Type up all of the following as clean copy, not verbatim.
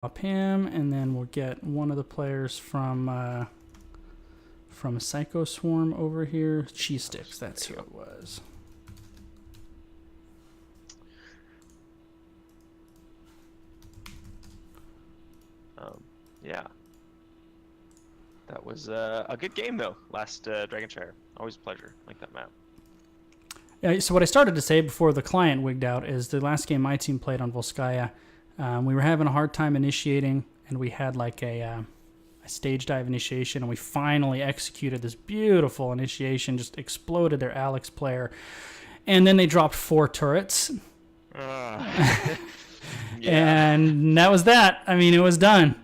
Drop him, and then we'll get one of the players from PsychoSwarm over here. Cheese sticks, that's who it was. Yeah. That was a good game, though, last Dragonshire. Always a pleasure. Like that map. Yeah, so what I started to say before the client wigged out is the last game my team played on Volskaya, we were having a hard time initiating, and we had like a stage dive initiation, and we finally executed this beautiful initiation, just exploded their Alex player, and then they dropped 4 turrets. Yeah. And that was that. I mean, it was done.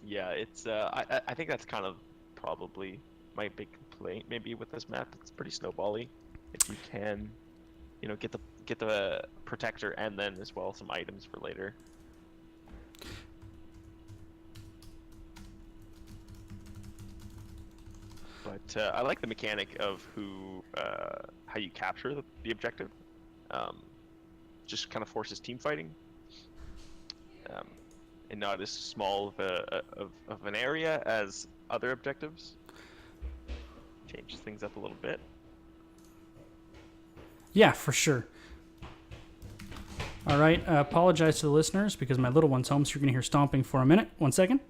Yeah, it's I think that's kind of probably my big complaint maybe with this map. It's pretty snowbally. If you can, you know, get the protector and then as well some items for later. But I like the mechanic of how you capture the objective. Just kind of forces team fighting, and not as small of an area as other objectives. Changes things up a little bit. Yeah, for sure. All right, apologize to the listeners because my little one's home, so you're going to hear stomping for a minute. 1 second.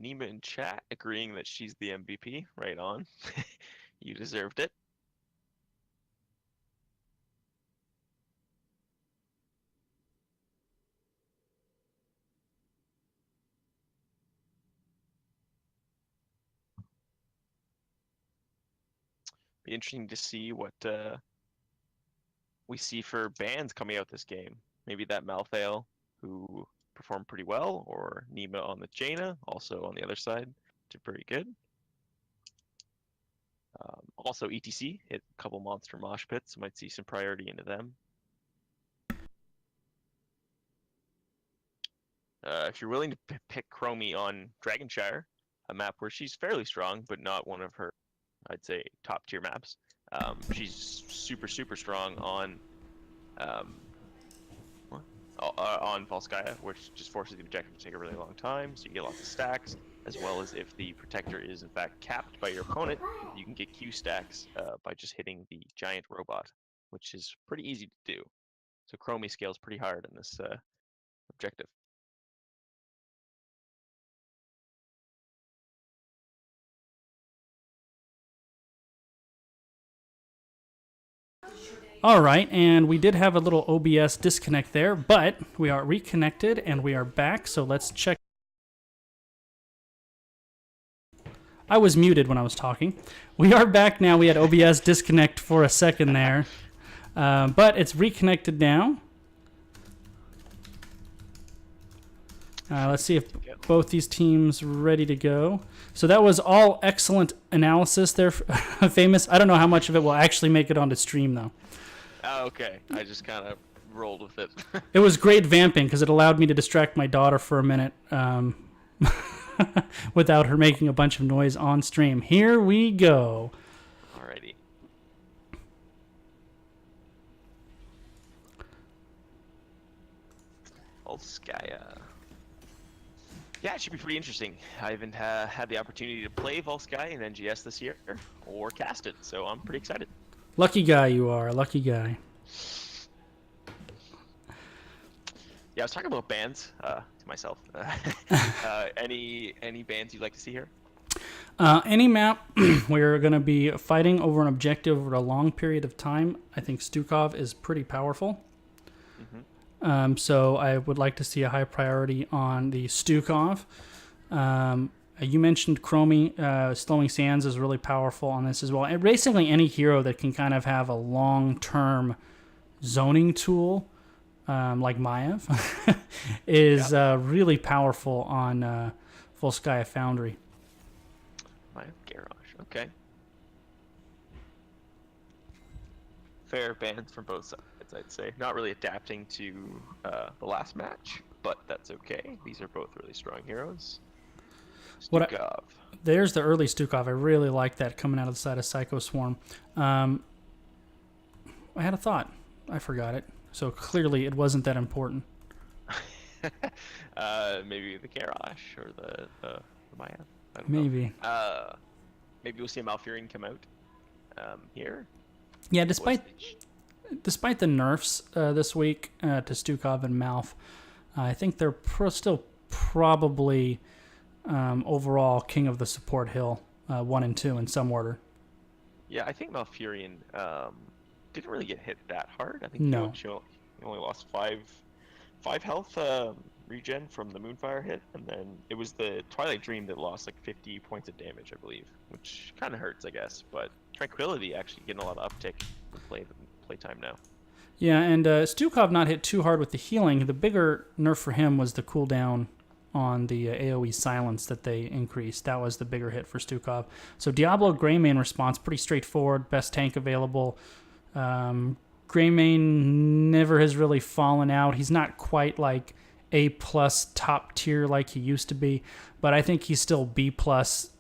Nima in chat agreeing that she's the MVP. Right on. You deserved it. Be interesting to see what we see for bans coming out this game. Maybe that Malthael, who performed pretty well, or Nima on the Jaina, also on the other side, did pretty good. Also, ETC hit a couple monster mosh pits, might see some priority into them. If you're willing to pick Chromie on Dragonshire, a map where she's fairly strong, but not one of her, I'd say, top tier maps. She's super strong on Volskaya, which just forces the objective to take a really long time, so you get lots of stacks, as well as if the protector is in fact capped by your opponent, you can get Q stacks by just hitting the giant robot, which is pretty easy to do. So Chromie scales pretty hard in this objective. All right, and we did have a little OBS disconnect there, but we are reconnected and we are back, so let's check. I was muted when I was talking. We are back now. We had OBS disconnect for a second there, but it's reconnected now. Let's see if both these teams ready to go. So that was all excellent analysis there, Famous. I don't know how much of it will actually make it onto stream, though. Oh, okay. I just kind of rolled with it. It was great vamping because it allowed me to distract my daughter for a minute without her making a bunch of noise on stream. Here we go. Alrighty. Volskaya. Yeah, it should be pretty interesting. I haven't had the opportunity to play Volskaya in NGS this year, or cast it, so I'm pretty excited. Lucky guy you are, lucky guy. Yeah, I was talking about bans to myself. Any bans you'd like to see here? Any map we're going to be fighting over an objective over a long period of time, I think Stukov is pretty powerful. Mm-hmm. So I would like to see a high priority on the Stukov. You mentioned Chromie. Slowing Sands is really powerful on this as well. And basically any hero that can kind of have a long-term zoning tool, like Maiev, is really powerful on Volskaya Foundry. Maiev Garrosh, okay. Fair bans from both sides, I'd say. Not really adapting to the last match, but that's okay. These are both really strong heroes. Stukov. There's the early Stukov. I really like that coming out of the side of PsychoSwarm. I had a thought. I forgot it. So clearly it wasn't that important. Maybe the Garrosh or the Maya. I don't Maybe. know. Maybe we'll see a Malfurion come out here. Yeah, despite the nerfs this week to Stukov and Malf, I think they're still probably overall king of the support hill, 1 and 2 in some order. Yeah, I think Malfurion didn't really get hit that hard. I think No. he only lost five health regen from the Moonfire hit, and then it was the Twilight Dream that lost like 50 points of damage, I believe, which kind of hurts, I guess. But Tranquility actually getting a lot of uptick in playtime now. Yeah, and Stukov not hit too hard with the healing. The bigger nerf for him was the cooldown on the AoE silence that they increased. That was the bigger hit for Stukov. So Diablo Greymane response, pretty straightforward, best tank available. Greymane never has really fallen out. He's not quite like A+ top tier like he used to be, but I think he's still B+.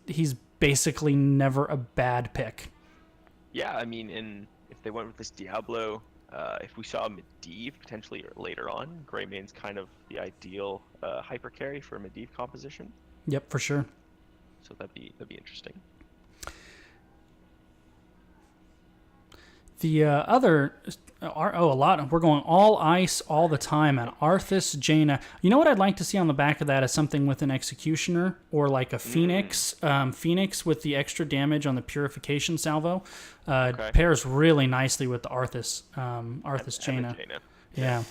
He's basically never a bad pick. Yeah, I mean, if they went with this Diablo, if we saw Medivh potentially later on, Greymane's kind of the ideal hyper carry for a Medivh composition. Yep, for sure. So that'd be interesting. The other, a lot. We're going all ice all the time. And Arthas Jaina. You know what I'd like to see on the back of that is something with an Executioner or like a Phoenix. Phoenix with the extra damage on the Purification salvo. Okay. Pairs really nicely with the Arthas Jaina. Yeah.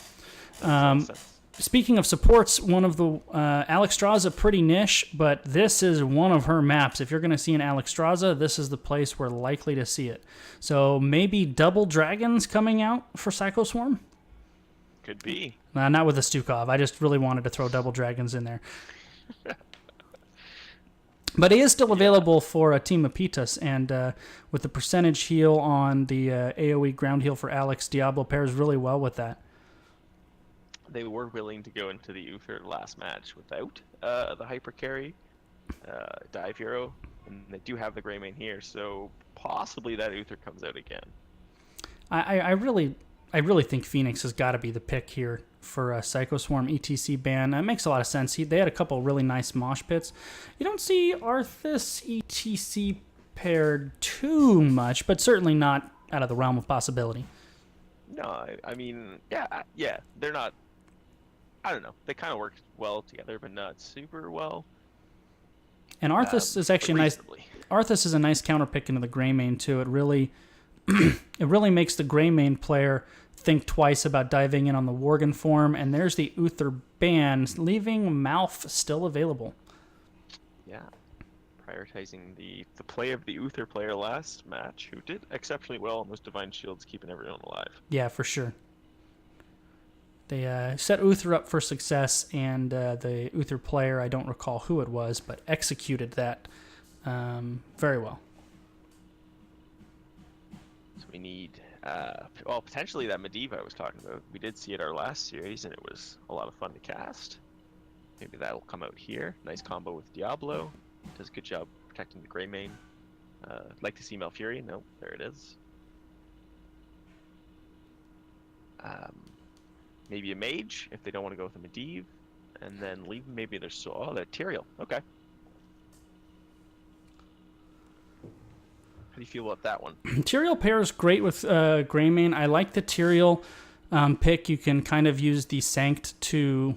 Speaking of supports, one of the Alexstrasza, pretty niche, but this is one of her maps. If you're going to see an Alexstrasza, this is the place we're likely to see it. So maybe double dragons coming out for PsychoSwarm? Could be. Not with the Stukov. I just really wanted to throw double dragons in there. But he is still available for a Team Mapitas, and with the percentage heal on the AoE ground heal for Alex, Diablo pairs really well with that. They were willing to go into the Uther last match without the hyper carry dive hero, and they do have the Greymane here, so possibly that Uther comes out again. I really think Phoenix has got to be the pick here for a PsychoSwarm ETC ban. That makes a lot of sense. They had a couple really nice mosh pits. You don't see Arthas ETC paired too much, but certainly not out of the realm of possibility. No, I mean, yeah, they're not. I don't know. They kind of work well together, but not super well. And Arthas is actually nice. Arthas is a nice counter pick into the Greymane too. It really makes the Greymane player think twice about diving in on the Worgen form. And there's the Uther ban, leaving Malf still available. Yeah, prioritizing the play of the Uther player last match, who did exceptionally well on those Divine Shields, keeping everyone alive. Yeah, for sure. They set Uther up for success, and the Uther player, I don't recall who it was, but executed that very well. So we need, potentially that Medivh I was talking about. We did see it our last series, and it was a lot of fun to cast. Maybe that'll come out here. Nice combo with Diablo. Does a good job protecting the Greymane. Like to see Malfurion. Nope, there it is. Maybe a mage if they don't want to go with a Medivh, and then leave maybe their soul. Oh, they're Tyrael. Okay. How do you feel about that one? Tyrael pairs great with Greymane. I like the Tyrael pick. You can kind of use the Sanct to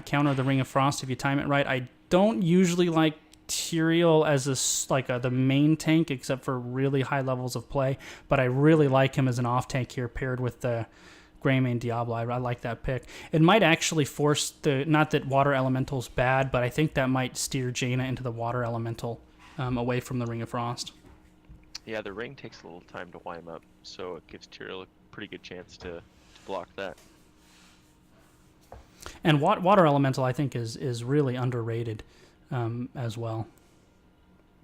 counter the Ring of Frost if you time it right. I don't usually like Tyrael as the main tank, except for really high levels of play, but I really like him as an off tank here paired with the Greymane Diablo. I like that pick. It might actually force not that Water Elemental's bad, but I think that might steer Jaina into the Water Elemental away from the Ring of Frost. Yeah, the ring takes a little time to wind up, so it gives Tyrael a pretty good chance to block that. And Water Elemental, I think, is really underrated as well.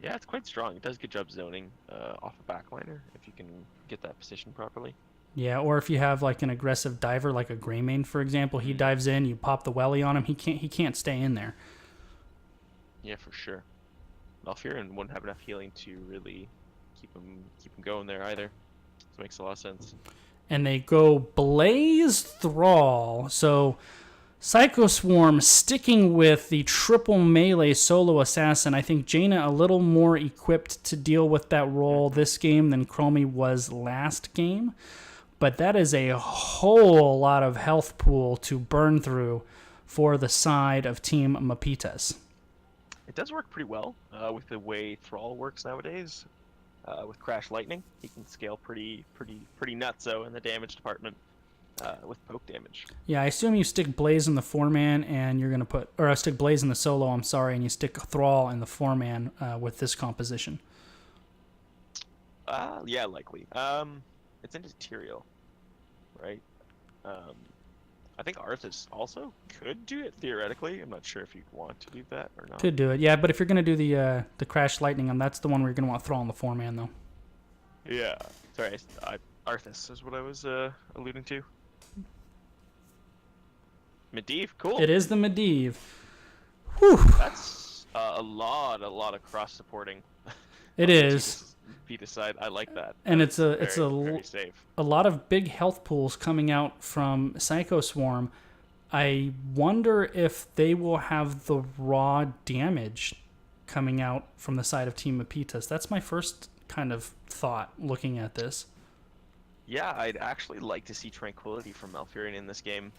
Yeah, it's quite strong. It does a good job zoning off a backliner if you can get that position properly. Yeah, or if you have like an aggressive diver, like a Greymane, for example, he dives in, you pop the welly on him, he can't stay in there. Yeah, for sure. Malfurion wouldn't have enough healing to really keep him going there either. So it makes a lot of sense. and they go Blaze Thrall. So PsychoSwarm sticking with the triple melee solo assassin. I think Jaina a little more equipped to deal with that role this game than Chromie was last game. But that is a whole lot of health pool to burn through for the side of Team Mapitas. It does work pretty well with the way Thrall works nowadays. With Crash Lightning, he can scale pretty nutso in the damage department with poke damage. Yeah, I assume you stick Blaze in the 4-man, and you're gonna stick Blaze in the solo. I'm sorry, and you stick Thrall in the 4-man with this composition. Yeah, likely. It's immaterial, right? I think Arthas also could do it theoretically. I'm not sure if you want to do that or not. Could do it, yeah. But if you're gonna do the Crash Lightning, that's the one where you're gonna want Thrall in the 4-man, though. Yeah. Sorry, Arthas is what I was alluding to. Medivh, cool. It is the Medivh. Whew. That's a lot of cross supporting. It is. Mapitas side, I like that. And That's it's very safe. A lot of big health pools coming out from PsychoSwarm. I wonder if they will have the raw damage coming out from the side of Team Mapitas. That's my first kind of thought looking at this. Yeah, I'd actually like to see Tranquility from Malfurion in this game,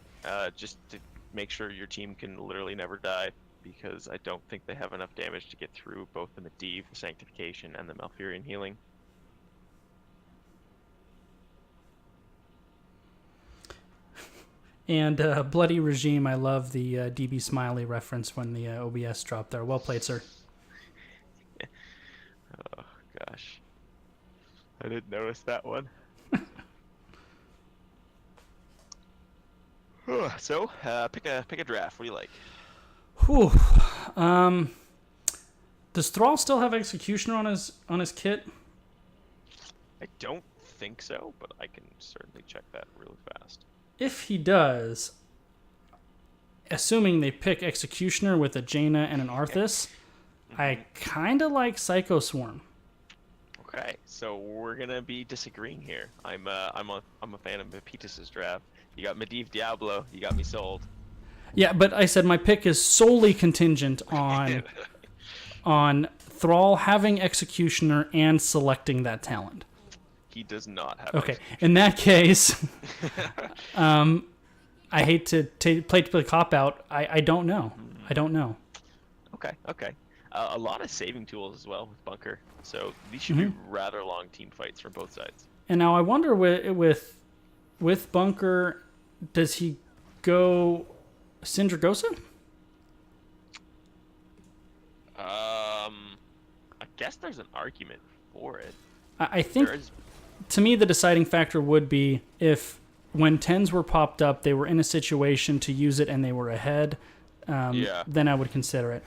just to make sure your team can literally never die, because I don't think they have enough damage to get through both the Medivh, the Sanctification, and the Malfurion healing. And Bloody Regime, I love the DB Smiley reference when the OBS dropped there. Well played, sir. Oh, gosh. I didn't notice that one. So, pick a draft. What do you like? Whew. Does Thrall still have Executioner on his kit? I don't think so, but I can certainly check that really fast. If he does, assuming they pick Executioner with a Jaina and an Arthas, I kind of like PsychoSwarm. Okay, so we're gonna be disagreeing here. I'm a fan of Mapitas' draft. You got Medivh Diablo. You got me sold. Yeah, but I said my pick is solely contingent on on Thrall having Executioner and selecting that talent. He does not have. Okay, in that case, I hate to play the cop out. I don't know. I don't know. Okay. A lot of saving tools as well with Bunker. So these should be rather long team fights from both sides. And now I wonder with Bunker, does he go Syndragosa? I guess there's an argument for it. I think, to me, the deciding factor would be if when 10s were popped up, they were in a situation to use it and they were ahead, then I would consider it.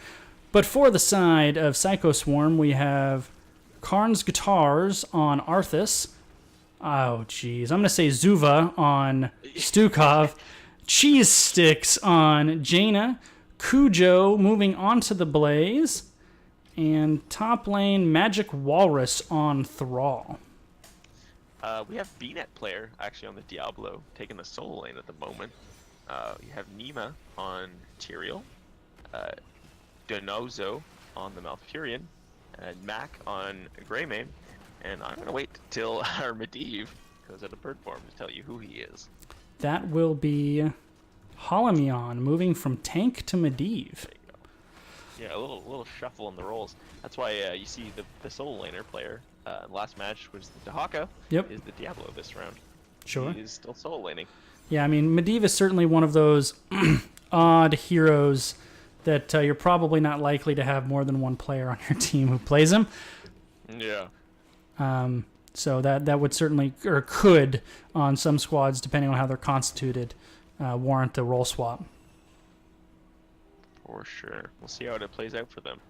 But for the side of PsychoSwarm, we have Karn's Guitars on Arthas. Oh, geez. I'm going to say Zuva on Stukov. Cheese Sticks on Jaina. Cujo moving on to the Blaze. And top lane, Magic Walrus on Thrall. We have BNet player actually on the Diablo, taking the solo lane at the moment. You have Nima on Tyrael, Donozo on the Malfurion, and Mac on Greymane. And I'm gonna wait till our Medivh goes out of bird form to tell you who he is. That will be Holimion moving from tank to Medivh. Yeah, a little shuffle in the roles. That's why you see the solo laner player. Last match was the Dahaka. Yep. Is the Diablo this round. Sure. He is still solo laning. Yeah, I mean, Medivh is certainly one of those odd heroes that you're probably not likely to have more than one player on your team who plays him. Yeah. So that would certainly, or could, on some squads, depending on how they're constituted, warrant a role swap. For sure. We'll see how it plays out for them.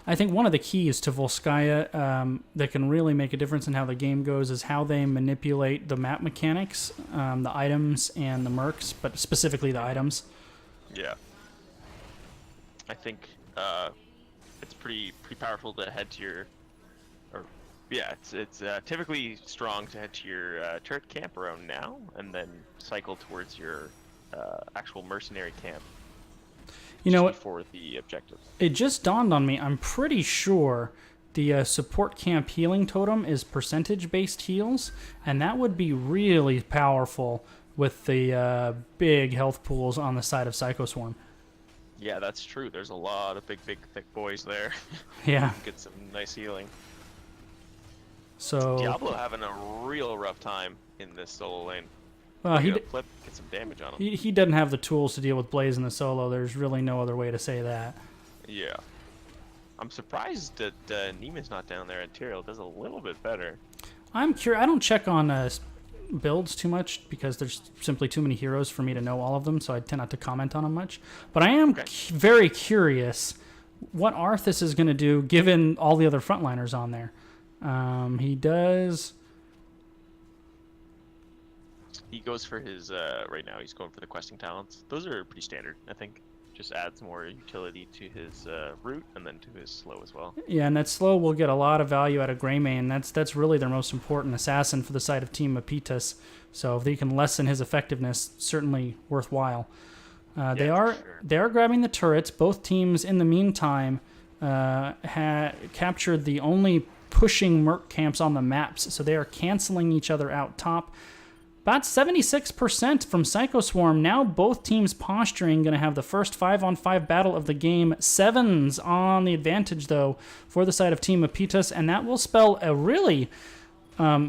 I think one of the keys to Volskaya that can really make a difference in how the game goes is how they manipulate the map mechanics, the items and the mercs, but specifically the items. Yeah. I think it's pretty powerful to head to your, or Yeah, it's typically strong to head to your turret camp around now, and then cycle towards your actual mercenary camp You know what? before the objectives. It just dawned on me. I'm pretty sure the support camp healing totem is percentage-based heals, and that would be really powerful with the big health pools on the side of PsychoSwarm. Yeah, that's true. There's a lot of big, thick boys there. Yeah. Get some nice healing. So Diablo having a real rough time in this solo lane. well, he Flip, get some damage on him. he doesn't have the tools to deal with Blaze in the solo. There's really no other way to say that. Yeah. I'm surprised that Nima's not down there, and Tyrael does a little bit better. I'm curious. I don't check on builds too much because there's simply too many heroes for me to know all of them, so I tend not to comment on them much. But I am very curious what Arthas is going to do given all the other frontliners on there. He does. He goes for his, right now he's going for the questing talents. Those are pretty standard, I think. Just adds more utility to his root and then to his slow as well. Yeah, and that slow will get a lot of value out of Greymane. That's really their most important assassin for the side of Team Mapitas. So if they can lessen his effectiveness, certainly worthwhile. They are grabbing the turrets. Both teams, in the meantime, captured the only pushing merc camps on the maps, so they are canceling each other out top. About 76% from PsychoSwarm. Now both teams posturing, going to have the first 5-on-5 battle of the game. 7s on the advantage, though, for the side of Team Mapitas, and that will spell a really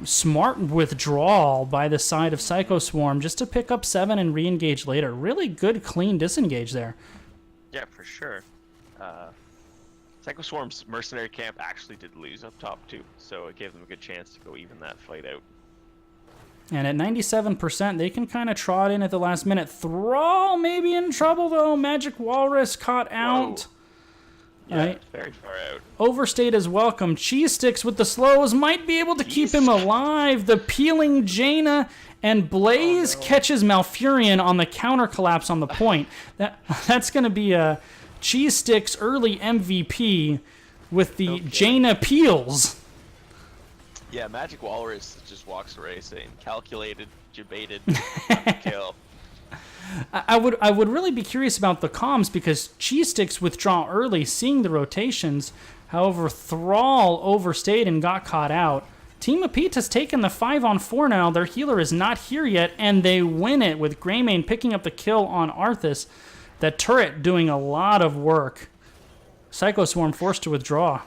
smart withdrawal by the side of PsychoSwarm just to pick up 7 and re-engage later. Really good, clean disengage there. Yeah, for sure. PsychoSwarm's mercenary camp actually did lose up top, too, so it gave them a good chance to go even that fight out. And at 97%, they can kind of trot in at the last minute. Thrall may be in trouble, though. Magic Walrus caught out. Yeah, Right. very far out. Overstayed is welcome. Cheese Sticks with the slows might be able to keep him alive. The peeling Jaina and Blaze catches Malfurion on the counter collapse on the point. That's going to be a Cheese Sticks early MVP with the Jaina peels. Yeah, Magic Walrus just walks away saying, calculated, debated, kill. I would really be curious about the comms because Cheese Sticks withdraw early, seeing the rotations. However, Thrall overstayed and got caught out. Team Mapitas taken the 5-on-4 now. Their healer is not here yet, and they win it with Greymane picking up the kill on Arthas. That turret doing a lot of work. PsychoSwarm forced to withdraw.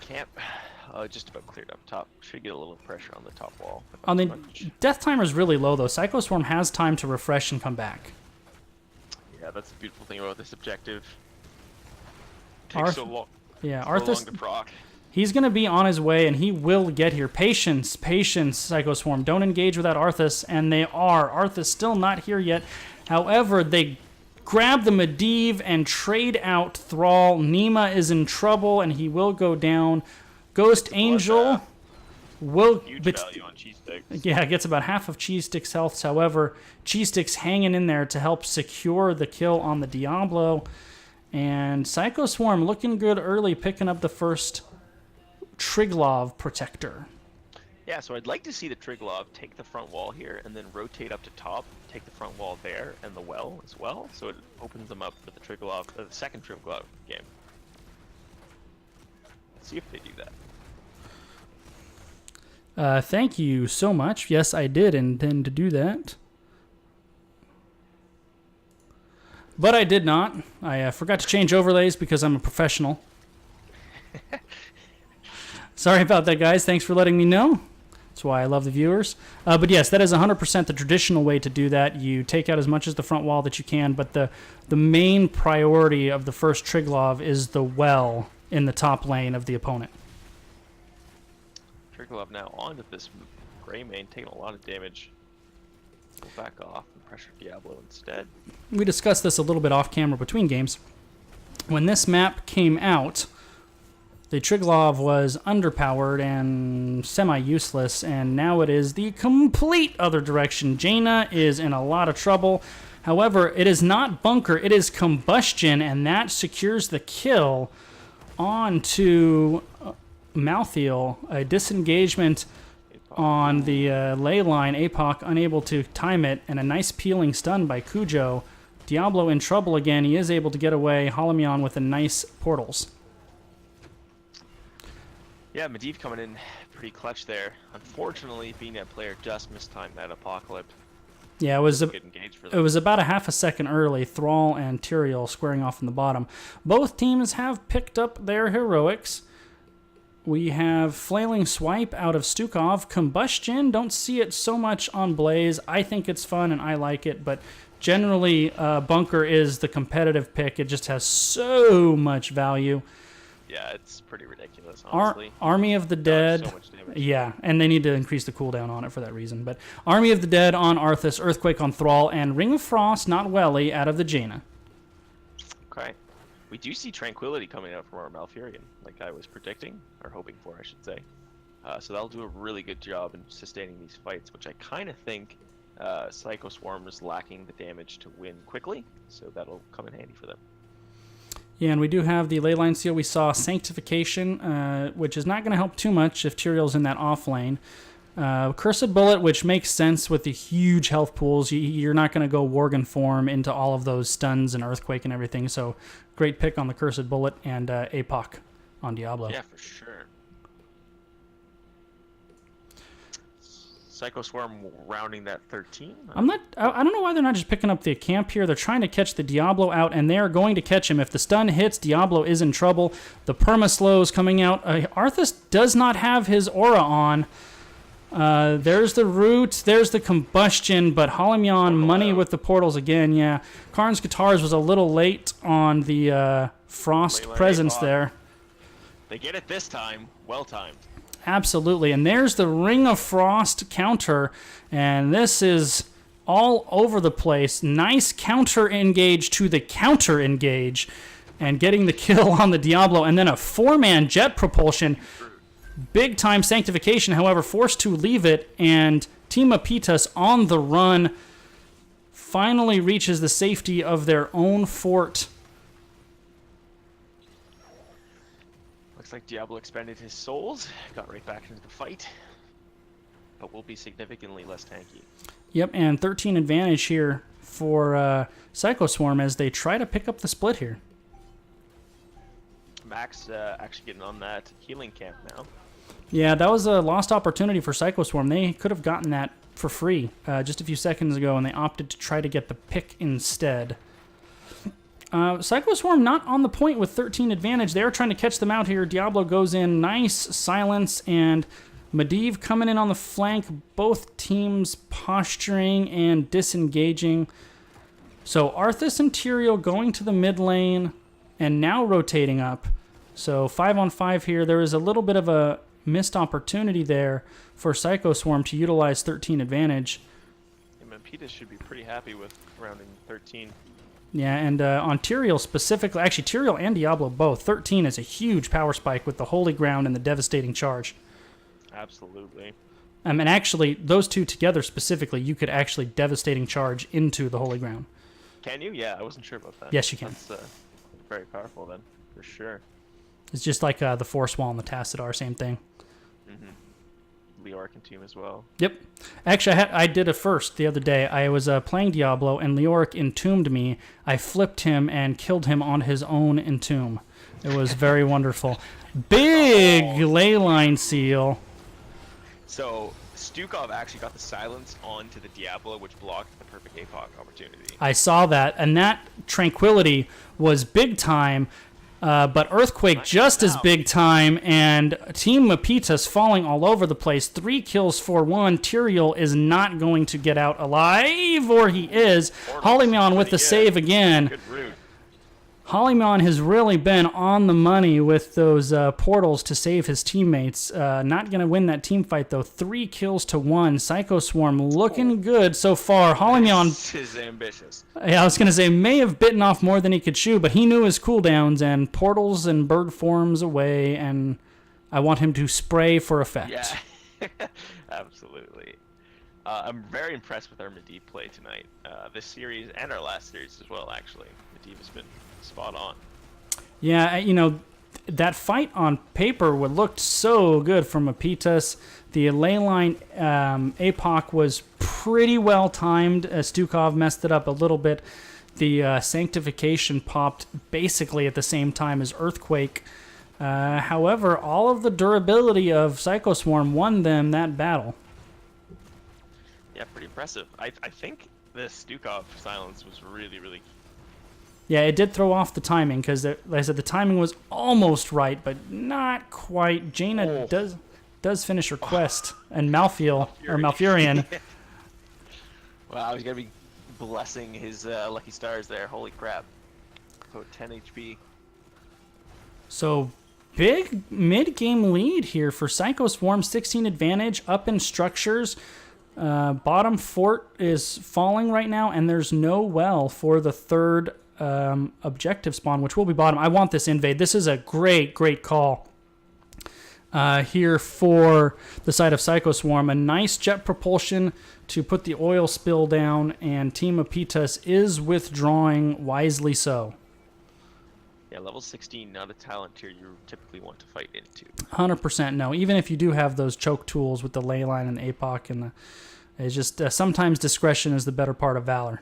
Camp just about cleared up top. Should get a little pressure on the top wall. On the death timer is really low though. PsychoSwarm has time to refresh and come back. Yeah, that's the beautiful thing about this objective. Takes so long. Yeah, so Arthas. long to proc. He's gonna be on his way, and he will get here. Patience, patience, PsychoSwarm. Don't engage without Arthas, and they are. Arthas still not here yet. However, they grab the Medivh and trade out Thrall. Nima is in trouble, and he will go down. Ghost Angel will... Huge value on Cheese Sticks. Yeah, gets about half of Cheese Sticks' health. However, Cheese Sticks hanging in there to help secure the kill on the Diablo. And PsychoSwarm looking good early, picking up the first Triglav Protector. Yeah, so I'd like to see the Triglav take the front wall here and then rotate up to top, take the front wall there and the well as well, so it opens them up for the Triglav, the second Triglav game. Let's see if they do that. Thank you so much. Yes, I did intend to do that. But I did not. I forgot to change overlays because I'm a professional. Sorry about that, guys. Thanks for letting me know. That's why I love the viewers. But yes, that is 100% the traditional way to do that. You take out as much as the front wall that you can, but the main priority of the first Triglav is the well in the top lane of the opponent. Triglav now onto this Greymane, taking a lot of damage. Go back off and pressure Diablo instead. We discussed this a little bit off camera between games. When this map came out, the Triglav was underpowered and semi-useless, and now it is the complete other direction. Jaina is in a lot of trouble. However, it is not Bunker, it is Combustion, and that secures the kill on to Malthael. A disengagement on the ley line. APOC unable to time it, and a nice peeling stun by Cujo. Diablo in trouble again. He is able to get away. Halimion with a nice portals. Yeah, Medivh coming in pretty clutch there. Unfortunately, being that player just mistimed that Apocalypse. Yeah, it was Good engage for them. it was about a half a second early. Thrall and Tyrael squaring off in the bottom. Both teams have picked up their heroics. We have Flailing Swipe out of Stukov. Combustion, don't see it so much on Blaze. I think it's fun and I like it, but generally Bunker is the competitive pick. It just has so much value. Yeah, it's pretty ridiculous, honestly. Army of the Dead. So much damage. Yeah, and they need to increase the cooldown on it for that reason. But Army of the Dead on Arthas, Earthquake on Thrall, and Ring of Frost, not Welly, out of the Jaina. Okay. We do see Tranquility coming out from our Malfurion, like I was predicting, or hoping for, I should say. So that'll do a really good job in sustaining these fights, which I kind of think PsychoSwarm is lacking the damage to win quickly, so that'll come in handy for them. Yeah, and we do have the Leyline Seal. We saw Sanctification, which is not going to help too much if Tyrael's in that off lane. Cursed Bullet, which makes sense with the huge health pools. You're not going to go Worgen form into all of those stuns and Earthquake and everything, so great pick on the Cursed Bullet and APOC on Diablo. Yeah, for sure. PsychoSwarm rounding that 13. I don't know why they're not just picking up the camp here. They're trying to catch the Diablo out, and they are going to catch him. If the stun hits, Diablo is in trouble. The perma-slow is coming out. Arthas does not have his aura on. There's the root, there's the combustion, but Halimion money with the portals again, yeah. Karn's Guitars was a little late on the Frost presence there. They get it this time. Well timed. Absolutely, and there's the Ring of Frost counter, and this is all over the place. Nice counter engage to the counter engage, and getting the kill on the Diablo, and then a 4-man jet propulsion. Big time Sanctification, however, forced to leave it, and Team Mapitas on the run finally reaches the safety of their own fort. Looks like Diablo expended his souls, got right back into the fight, but will be significantly less tanky. Yep, and 13 advantage here for PsychoSwarm as they try to pick up the split here. Max actually getting on that healing camp now. Yeah, that was a lost opportunity for PsychoSwarm. They could have gotten that for free just a few seconds ago, and they opted to try to get the pick instead. PsychoSwarm not on the point with 13 advantage. They're trying to catch them out here. Diablo goes in. Nice silence, and Medivh coming in on the flank. Both teams posturing and disengaging. So Arthas and Tyrael going to the mid lane and now rotating up. So 5-on-5 here. There is a little bit of a missed opportunity there for PsychoSwarm to utilize 13 advantage. And Mapitas should be pretty happy with rounding 13. Yeah, and on Tyrael specifically, actually Tyrael and Diablo both, 13 is a huge power spike with the Holy Ground and the Devastating Charge. Absolutely. And actually, those two together specifically, you could actually Devastating Charge into the Holy Ground. Can you? Yeah, I wasn't sure about that. Yes, you can. That's very powerful then, for sure. It's just like the Force Wall and the Tassadar, same thing. Leoric and team as well. Yep. Actually, I did a first the other day. I was playing Diablo, and Leoric entombed me. I flipped him and killed him on his own entomb. It was very wonderful. Big Leyline Seal. So Stukov actually got the silence onto the Diablo, which blocked the perfect APOC opportunity. I saw that, and that Tranquility was big time. But Earthquake just as big time, and Team Mapitas falling all over the place. 3 kills for 1. Tyrael is not going to get out alive, or he is. Halimion with the save again. Good route. Halimion has really been on the money with those portals to save his teammates. Not going to win that team fight, though. 3 kills to 1. PsychoSwarm looking good so far. Halimion... This is ambitious. Yeah, I was going to say, may have bitten off more than he could chew, but he knew his cooldowns, and portals and bird forms away, and I want him to spray for effect. Yeah, absolutely. I'm very impressed with our Medivh play tonight. This series, and our last series as well, actually. Medivh has been spot on. Yeah, that fight on paper would looked so good from Mapitas. The leyline APOC was pretty well timed. Stukov messed it up a little bit. The Sanctification popped basically at the same time as Earthquake. However, all of the durability of PsychoSwarm won them that battle. Yeah, pretty impressive. I think the Stukov silence was really, really... Yeah, it did throw off the timing because, like I said, the timing was almost right, but not quite. Jaina does finish her quest, and Malfurion. Wow, he's gonna be blessing his lucky stars there. Holy crap! So 10 HP. So big mid-game lead here for PsychoSwarm. 16 advantage up in structures. Bottom fort is falling right now, and there's no well for the third objective spawn, which will be bottom. I want this invade. This is a great call here for the side of PsychoSwarm. A nice jet propulsion to put the oil spill down, and Team Mapitas is withdrawing, wisely so. Yeah, level 16, not a talent tier you typically want to fight into. 100% no. Even if you do have those choke tools with the ley line and the APOC, and it's just sometimes discretion is the better part of valor.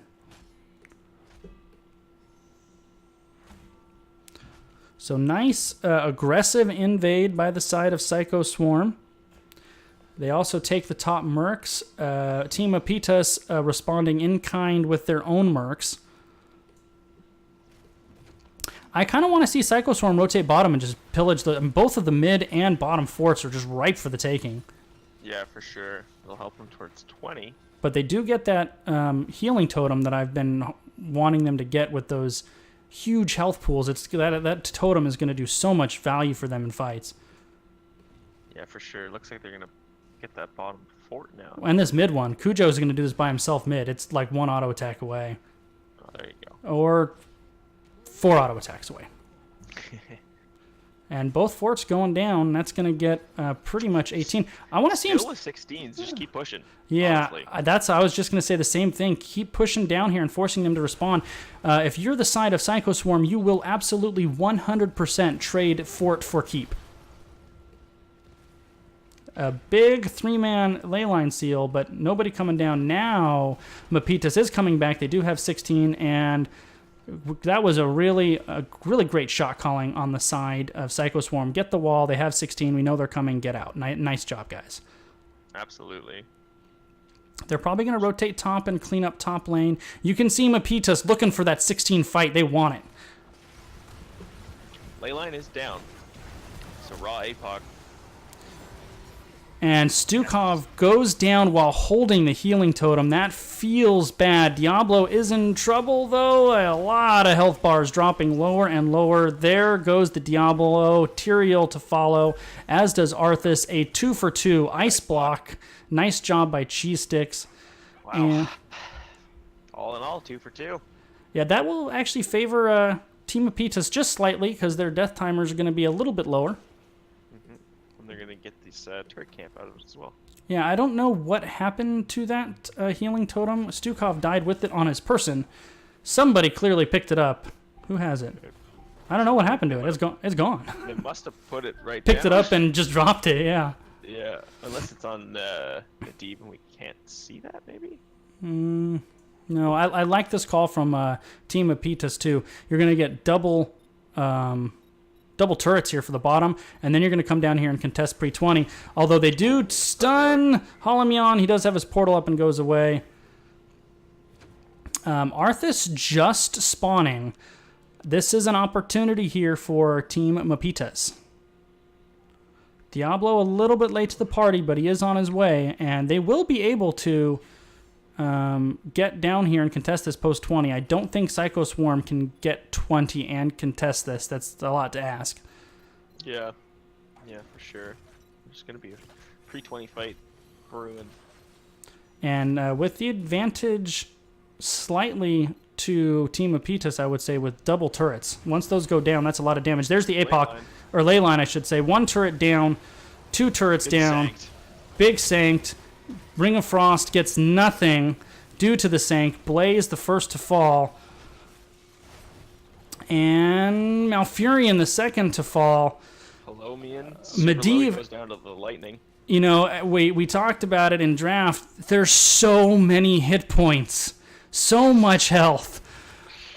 So nice aggressive invade by the side of PsychoSwarm. They also take the top mercs. Team Mapitas responding in kind with their own mercs. I kind of want to see PsychoSwarm rotate bottom and just pillage both of the mid and bottom forts are just ripe for the taking. Yeah, for sure. It'll help them towards 20. But they do get that healing totem that I've been wanting them to get with those huge health pools. It's that totem is going to do so much value for them in fights. Yeah, for sure. Looks like they're going to get that bottom fort now. And this mid one, Cujo is going to do this by himself mid. It's like one auto attack away. Oh, there you go. Or 4 auto attacks away. And both forts going down. That's going to get pretty much 18. I want to see him... Still with 16s. Just keep pushing. Yeah, honestly. I was just going to say the same thing. Keep pushing down here and forcing them to respond. If you're the side of PsychoSwarm, you will absolutely 100% trade fort for keep. A big 3-man leyline seal, but nobody coming down now. Mapitas is coming back. They do have 16, and that was a really great shot calling on the side of PsychoSwarm. Get the wall. They have 16. We know they're coming. Get out. Nice job, guys. Absolutely. They're probably going to rotate top and clean up top lane. You can see Mapitas looking for that 16 fight. They want it. Leyline is down. So raw APOC. And Stukov goes down while holding the healing totem. That feels bad. Diablo is in trouble, though. A lot of health bars dropping lower and lower. There goes the Diablo. Tyrael to follow, as does Arthas. A 2-for-2 ice block. Nice job by Cheese Sticks. Wow. And all in all, 2-for-2. yeah, that will actually favor Team Mapitas just slightly because their death timers are going to be a little bit lower. And they're going to get this turret camp out of it as well. Yeah, I don't know what happened to that healing totem. Stukov died with it on his person. Somebody clearly picked it up. Who has it? I don't know what happened to it. It's gone. It's gone. They must have put it right Picked down. it up and just dropped it, yeah. Yeah, unless it's on the deep and we can't see that, maybe? No, I like this call from Team Mapitas, too. You're going to get double turrets here for the bottom, and then you're going to come down here and contest pre-20. Although they do stun Halimion. He does have his portal up and goes away. Arthas just spawning. This is an opportunity here for Team Mapitas. Diablo a little bit late to the party, but he is on his way, and they will be able to get down here and contest this post 20. I don't think PsychoSwarm can get 20 and contest this. That's a lot to ask. Yeah, for sure. It's going to be a pre-20 fight brewing. And with the advantage slightly to Team Mapitas, I would say, with double turrets. Once those go down, that's a lot of damage. There's the APOC, or leyline, I should say. 1 turret down, 2 turrets down. Sanked. Big sanked. Ring of Frost gets nothing due to the sank. Blaze the first to fall. And Malfurion the second to fall. Holomian. Medivh goes down to the lightning. You know, we talked about it in draft. There's so many hit points, so much health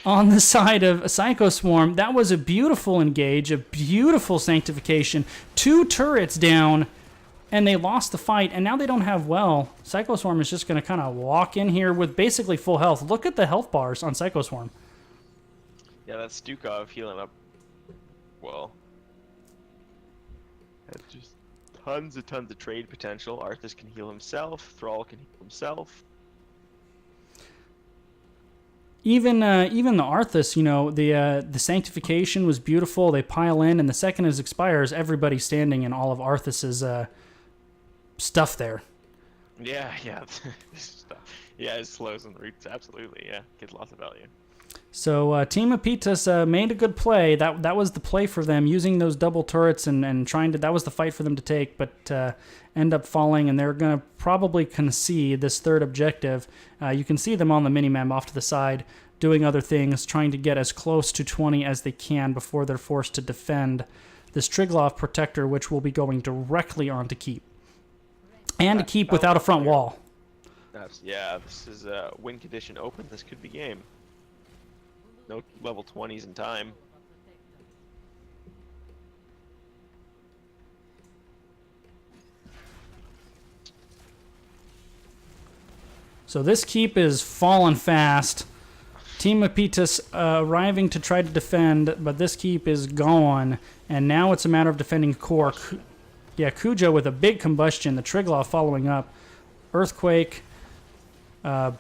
on the side of PsychoSwarm. That was a beautiful engage, a beautiful sanctification. 2 turrets down, and they lost the fight, and now they don't have well. PsychoSwarm is just going to kind of walk in here with basically full health. Look at the health bars on PsychoSwarm. Yeah, that's Stukov healing up. Well, that's just tons of trade potential. Arthas can heal himself. Thrall can heal himself. Even the Arthas, you know, the sanctification was beautiful. They pile in, and the second it expires, everybody's standing in all of Arthas's stuff there. Yeah. Yeah, it slows and roots. Absolutely, yeah. Gets lots of value. So Team Mapitas made a good play. That was the play for them, using those double turrets and trying to. That was the fight for them to take, but end up falling, and they're going to probably concede this third objective. You can see them on the minimap off to the side doing other things, trying to get as close to 20 as they can before they're forced to defend this Triglav Protector, which will be going directly onto Keep. And to Keep without a front wall. Yeah, this is win condition open. This could be game. No level 20s in time. So this Keep is falling fast. Team Mapitas arriving to try to defend, but this Keep is gone. And now it's a matter of defending core. Yeah, Kuja with a big combustion. The Triglav following up. Earthquake.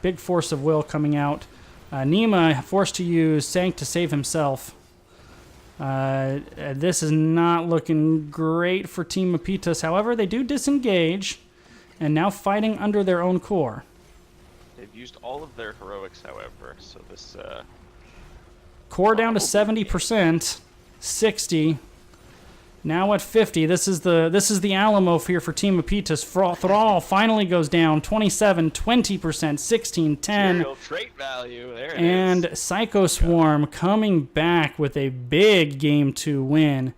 Big force of will coming out. Nima forced to use Sank to save himself. This is not looking great for Team Mapitas. However, they do disengage, and now fighting under their own core. They've used all of their heroics, however, so this... core down to 70%, 60. Now at 50, this is the Alamo here for Team Mapitas. Thrall finally goes down 27, 20%, 16, 10. Material trait value, there it and is. PsychoSwarm coming back with a big Game 2 win,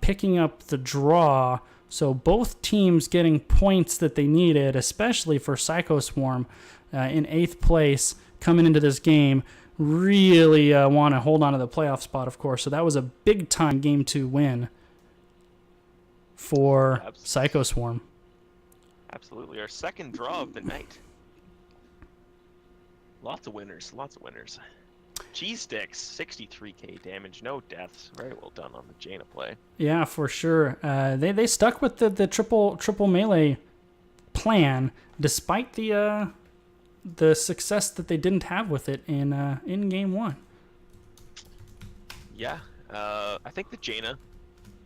picking up the draw. So both teams getting points that they needed, especially for PsychoSwarm in 8th place coming into this game. Really want to hold on to the playoff spot, of course. So that was a big-time Game 2 win for PsychoSwarm. Absolutely. Our second draw of the night. Lots of winners. Cheese sticks, 63k damage, no deaths. Very well done on the Jaina play. Yeah, for sure. They stuck with the triple melee plan, despite the success that they didn't have with it in Game 1. Yeah, I think the Jaina,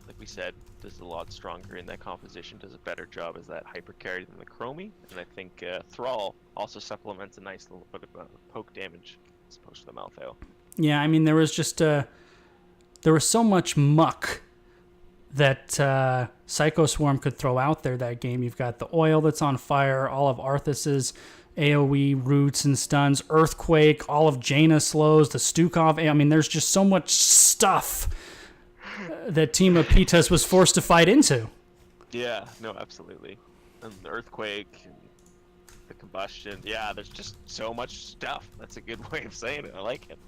like we said, does a lot stronger in that composition, does a better job as that hyper carry than the Chromie, and I think Thrall also supplements a nice little bit of poke damage as opposed to the Malthael. Yeah, I mean, there was so much muck that PsychoSwarm could throw out there that game. You've got the oil that's on fire, all of Arthas's AoE roots and stuns, Earthquake, all of Jaina slows, the Stukov. I mean, there's just so much stuff that Team Mapitas was forced to fight into. Yeah, no, absolutely. And the Earthquake, and the combustion. Yeah, there's just so much stuff. That's a good way of saying it. I like it.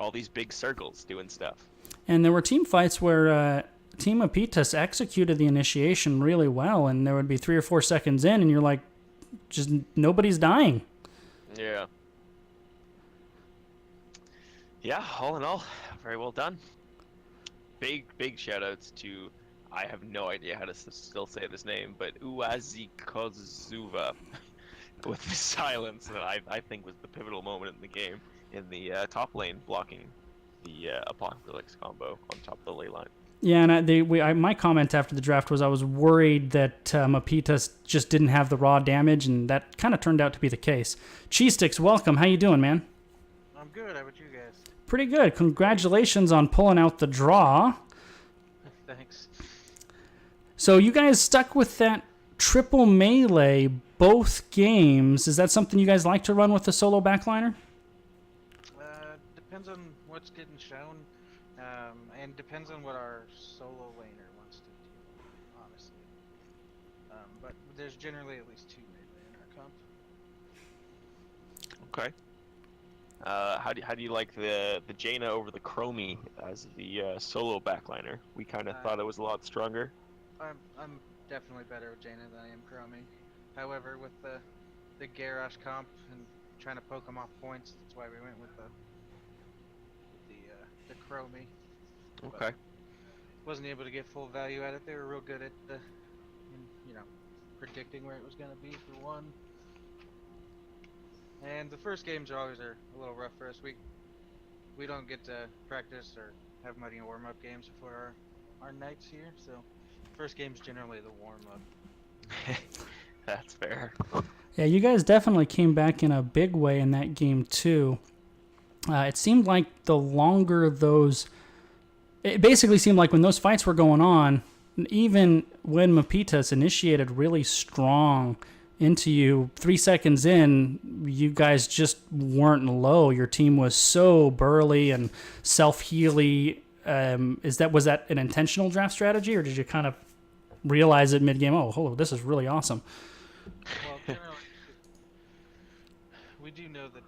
All these big circles doing stuff. And there were team fights where Team Mapitas executed the initiation really well, and there would be 3 or 4 seconds in, and you're like, just nobody's dying. Yeah. Yeah, all in all, very well done. Big shout outs to, I have no idea how to still say this name, but Uazikozuva with the silence that I think was the pivotal moment in the game in the top lane, blocking the Apocalypse combo on top of the ley line. Yeah, and my comment after the draft was I was worried that Mapitas just didn't have the raw damage, and that kind of turned out to be the case. Cheese Sticks, welcome. How you doing, man? I'm good. How about you guys? Pretty good. Congratulations on pulling out the draw. Thanks. So you guys stuck with that triple melee both games. Is that something you guys like to run with the solo backliner? Depends on what's getting shown, and depends on what our solo laner wants to do, honestly. But there's generally at least 2 melee in our comp. Okay. How do you like the Jaina over the Chromie as the solo backliner? We kind of thought it was a lot stronger. I'm definitely better with Jaina than I am Chromie. However, with the Garrosh comp and trying to poke him off points, that's why we went with the Chromie. Okay. But wasn't able to get full value at it. They were real good at predicting where it was gonna be for one. And the first games are always a little rough for us. We don't get to practice or have many warm-up games before our nights here, so first game's generally the warm-up. That's fair. Yeah, you guys definitely came back in a big way in that game too. It seemed like the longer those... It basically seemed like when those fights were going on, even when Mapitas initiated really strong into you, 3 seconds in, you guys just weren't low. Your team was so burly and self-healy. Was that an intentional draft strategy, or did you kind of realize it mid-game, oh, this is really awesome? Well, generally, we do know that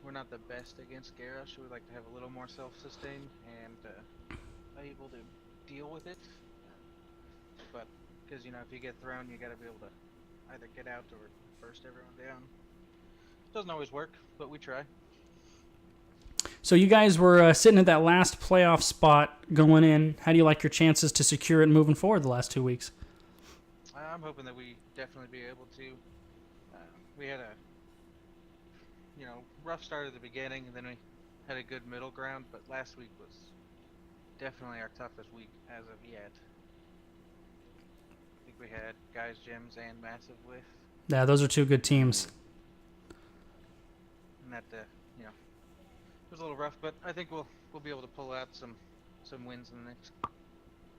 we're not the best against Garrosh. We like to have a little more self-sustain and able to deal with it. But, because, if you get thrown, you got to be able to either get out or burst everyone down. Doesn't always work, but we try. So you guys were sitting at that last playoff spot going in. How do you like your chances to secure it moving forward the last 2 weeks? I'm hoping that we definitely be able to. We had a rough start at the beginning, and then we had a good middle ground, but last week was definitely our toughest week as of yet. I think we had Guys Gyms and Massive with. Yeah, those are 2 good teams. And that it was a little rough, but I think we'll be able to pull out some wins in the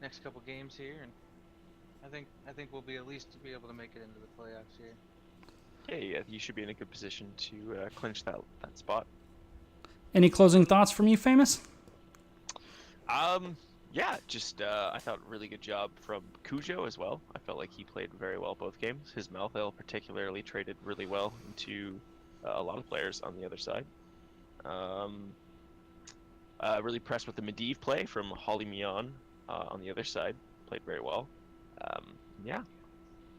next couple games here, and I think we'll be at least to be able to make it into the playoffs here. Yeah, you should be in a good position to clinch that spot. Any closing thoughts from you, Famous? Yeah, just I thought really good job from Cujo as well. I felt like he played very well both games. His Malthael particularly traded really well into a lot of players on the other side. Really impressed with the Medivh play from Holly Mion on the other side. Played very well. Yeah,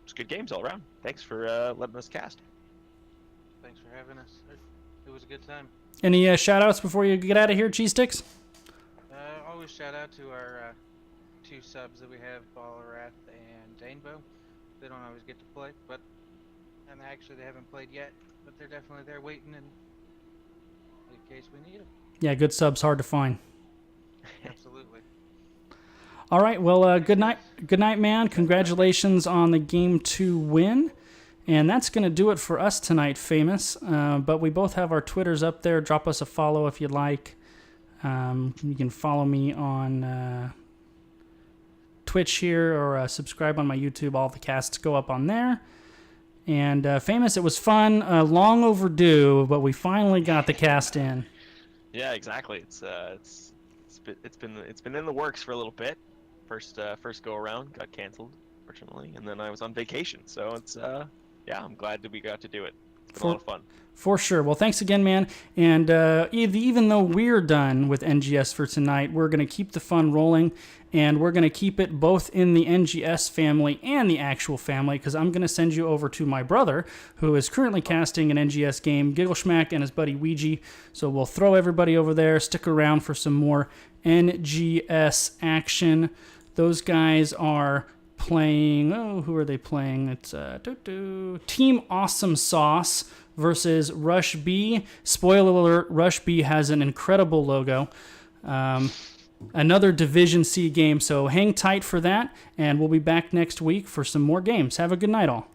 it's good games all around. Thanks for letting us cast. Thanks for having us. It was a good time. Any shout-outs before you get out of here, Cheese Sticks? Always shout out to our 2 subs that we have, Ballarath and Danebo. They don't always get to play, and actually they haven't played yet, but they're definitely there waiting in case we need them. Yeah, good subs, hard to find. Absolutely. All right, well, good night, man. Congratulations on the Game 2 win. And that's going to do it for us tonight, Famous. But we both have our Twitters up there. Drop us a follow if you'd like. You can follow me on Twitch here, or subscribe on my YouTube. All the casts go up on there. And Famous, it was fun, long overdue, but we finally got the cast in. Yeah, exactly. It's been in the works for a little bit. First go around got canceled, fortunately, and then I was on vacation. So it's I'm glad that we got to do it. It's been a lot of fun. For sure. Well, thanks again, man. And even though we're done with NGS for tonight, we're going to keep the fun rolling, and we're going to keep it both in the NGS family and the actual family, because I'm going to send you over to my brother, who is currently casting an NGS game, Gigglesmack and his buddy Ouija. So we'll throw everybody over there. Stick around for some more NGS action. Those guys are playing... Oh, who are they playing? It's Team Awesome Sauce versus Rush B. Spoiler alert, Rush B has an incredible logo. Another Division C game, so hang tight for that, and we'll be back next week for some more games. Have a good night, all.